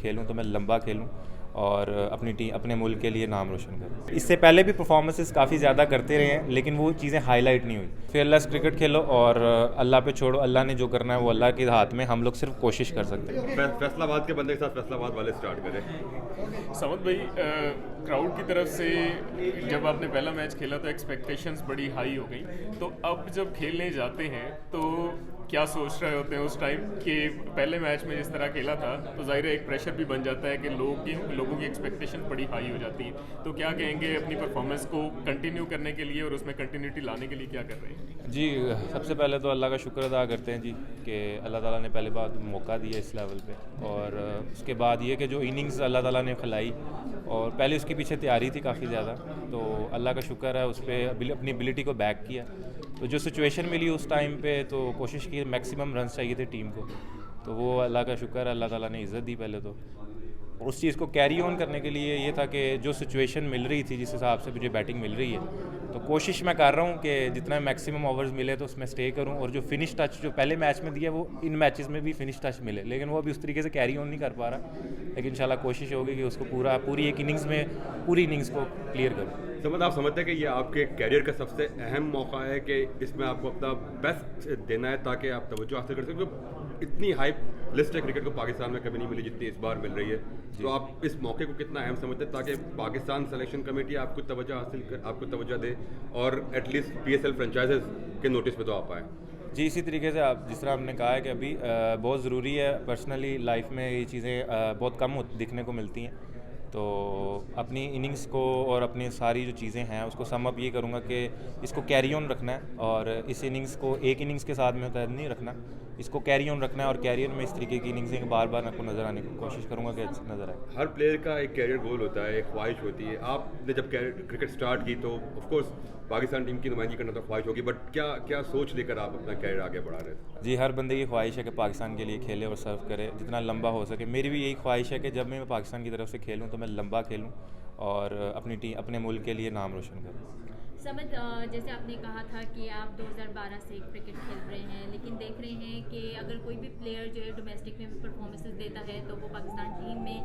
खेलूँ तो मैं लंबा खेलूँ और अपने मुल्क के लिए नाम रोशन करूँ। इससे पहले भी परफॉर्मेंसेस काफ़ी ज़्यादा करते रहे हैं, लेकिन वो चीज़ें हाईलाइट नहीं हुई। फेयरलेस क्रिकेट खेलो और अल्लाह पे छोड़ो, अल्लाह ने जो करना है वो अल्लाह के हाथ में, हम लोग सिर्फ कोशिश कर सकते हैं। फैसलाबाद के बंदे के साथ फैसलाबाद वाले स्टार्ट करें। समद भाई, क्राउड की तरफ से जब आपने पहला मैच खेला तो एक्सपेक्टेशंस बड़ी हाई हो गई, तो अब जब खेलने जाते हैं तो क्या सोच रहे होते हैं उस टाइम कि पहले मैच में जिस तरह खेला था तो ज़ाहिर है एक प्रेशर भी बन जाता है कि लोगों की एक्सपेक्टेशन बड़ी हाई हो जाती है, तो क्या कहेंगे अपनी परफॉर्मेंस को कंटिन्यू करने के लिए और उसमें कंटिन्यूटी लाने के लिए क्या कर रहे हैं? जी, सबसे पहले तो अल्लाह का शुक्र अदा करते हैं जी कि अल्लाह ताला ने पहले बार मौका दिया इस लेवल पे, और उसके बाद ये कि जो इनिंग्स अल्लाह ताला ने खिलाई और पहले उसके पीछे तैयारी थी काफ़ी ज़्यादा, तो अल्लाह का शुक्र है उस पर अपनी एबिलिटी को बैक किया। तो जो सिचुएशन मिली उस टाइम पे तो कोशिश की, मैक्सिमम रन्स चाहिए थे टीम को, तो वो अल्लाह का शुक्र है, अल्लाह ताला ने इज़्ज़त दी पहले तो। उस चीज़ को कैरी ऑन करने के लिए ये था कि जो सिचुएशन मिल रही थी, जिस हिसाब से मुझे बैटिंग मिल रही है, तो कोशिश मैं कर रहा हूँ कि जितना मैक्सिमम ओवर्स मिले तो उसमें स्टे करूँ, और जो फिनिश टच जो पहले मैच में दिया वो इन मैचेस में भी फिनिश टच मिले, लेकिन वो अभी उस तरीके से कैरी ऑन नहीं कर पा रहा, लेकिन इंशाल्लाह कोशिश होगी कि उसको पूरी एक इनिंग्स में पूरी इनिंग्स को क्लियर करूँ। समझ आप समझते हैं कि ये आपके कैरियर का सबसे अहम मौका है कि इसमें आपको अपना बेस्ट देना है ताकि आप तवज्जो हासिल कर सकें, क्योंकि इतनी हाइप लिस्ट है क्रिकेट को पाकिस्तान में कभी नहीं मिली जितनी इस बार मिल रही है, तो आप इस मौके को कितना अहम समझते हैं ताकि पाकिस्तान सिलेक्शन कमेटी आपको तवज्जो दे और एटलीस्ट PSL फ्रेंचाइजेस के नोटिस पे तो आ पाए? जी, इसी तरीके से आप जिस तरह आपने कहा है कि अभी बहुत ज़रूरी है, पर्सनली लाइफ में ये चीज़ें बहुत कम दिखने को मिलती हैं, तो अपनी इनिंग्स को और अपनी सारी जो चीज़ें हैं उसको सम अप ये करूँगा कि इसको कैरी ऑन रखना है, और इस इनिंग्स को एक इनिंग्स के साथ में मुतहद नहीं रखना, इसको कैरी ऑन रखना है, और कैरियर में इस तरीके की इनिंग्सें बार बार आपको नज़र आने की कोशिश करूँगा कि अच्छी नज़र आए। हर प्लेयर का एक कैरियर गोल होता है, एक ख्वाहिश होती है। आपने जब क्रिकेट स्टार्ट की तो ऑफकोर्स पाकिस्तान टीम की नुमाइंदगी करना तो ख्वाहिश होगी, बट क्या सोच लेकर आप अपना कैरियर आगे बढ़ा रहे थे? जी, हर बंदे की ख्वाहिश है कि पाकिस्तान के लिए खेले और सर्व करे जितना लंबा हो सके। मेरी भी यही ख्वाहिश है कि जब मैं पाकिस्तान की तरफ से खेलूँ तो मैं लंबा खेलूँ और अपने मुल्क के लिए नाम रोशन करूँ। समद, जैसे आपने कहा था कि आप 2012 से क्रिकेट खेल रहे हैं, लेकिन देख रहे हैं कि अगर कोई भी प्लेयर जो है डोमेस्टिक में परफॉर्मेंसेस देता है तो वो पाकिस्तान टीम में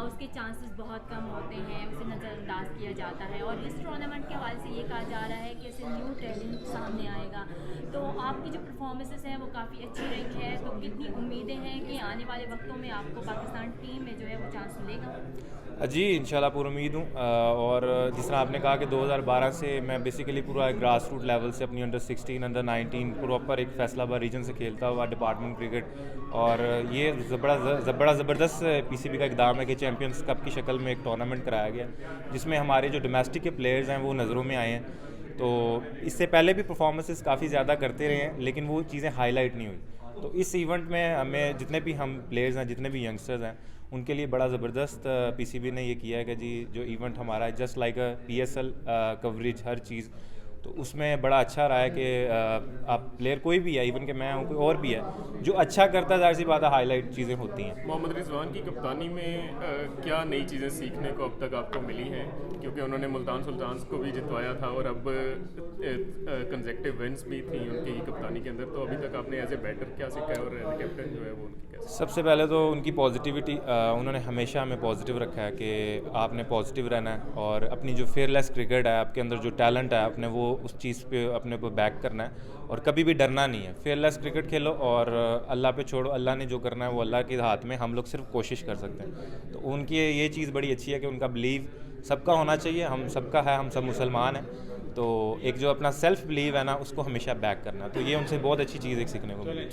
उसके चांसेस बहुत कम होते हैं, उसे नज़रअंदाज किया जाता है, और इस टूर्नामेंट के हवाले से ये कहा जा रहा है कि ऐसे न्यू टैलेंट सामने आएगा। तो आपकी जो परफॉर्मेंसेस हैं वो काफ़ी अच्छी रही है, तो कितनी उम्मीदें हैं कि आने वाले वक्तों में आपको पाकिस्तान टीम में जो है वो चांस मिलेगा? जी, इंशाल्लाह पूरी उम्मीद हूँ, और जिस तरह आपने कहा कि 2012 से मैं बेसिकली पूरा ग्रास रूट लेवल से अपनी अंडर 16 अंडर 19 प्रॉपर एक फैसलाबाद रीजन से खेलता हुआ डिपार्टमेंट क्रिकेट, और ये बड़ा ज़बरदस्त PCB का इक़दाम है कि चैम्पियंस कप की शक्ल में एक टूर्नामेंट कराया गया जिसमें हमारे जो डोमेस्टिक के प्लेयर्स हैं वो नज़रों में आए हैं। तो इससे पहले भी परफॉर्मेंसेस काफ़ी ज़्यादा करते रहे हैं, लेकिन वो चीज़ें हाईलाइट नहीं हुई। तो इस इवेंट में हमें जितने भी हम प्लेयर्स हैं, जितने भी यंगस्टर्स हैं, उनके लिए बड़ा ज़बरदस्त PCB ने ये किया है कि जी जो इवेंट हमारा है जस्ट लाइक PSL कवरेज हर चीज़, तो उसमें बड़ा अच्छा रहा है कि आप प्लेयर कोई भी है, इवन कि मैं हूँ कोई और भी है जो अच्छा करता है, ज़ाहिर सी बात है हाईलाइट चीज़ें होती हैं। मोहम्मद रिजवान की कप्तानी में क्या नई चीज़ें सीखने को अब तक आपको मिली हैं, क्योंकि उन्होंने मुल्तान सुल्तान्स को भी जितवाया था और अब कंसेक्टिव विन्स भी थी उनकी कप्तानी के अंदर, तो अभी तक आपने एज ए बैटर क्या सीखा है और एज ए कैप्टन जो है वो उनकी कैसे? सबसे पहले तो उनकी पॉजिटिविटी, उन्होंने हमेशा हमें पॉजिटिव रखा है कि आपने पॉजिटिव रहना है, और अपनी जो फेयरलेस क्रिकेट है, आपके अंदर जो टैलेंट है आपने वो उस चीज़ पे अपने को बैक करना है, और कभी भी डरना नहीं है। फेयरलेस क्रिकेट खेलो और अल्लाह पे छोड़ो, अल्लाह ने जो करना है वो अल्लाह के हाथ में, हम लोग सिर्फ कोशिश कर सकते हैं। तो उनकी ये चीज़ बड़ी अच्छी है कि उनका बिलीव सबका होना चाहिए, हम सबका है, हम सब मुसलमान हैं, तो एक जो अपना सेल्फ बिलीव है ना उसको हमेशा बैक करना, तो ये उनसे बहुत अच्छी चीज़ एक सीखने को मिली।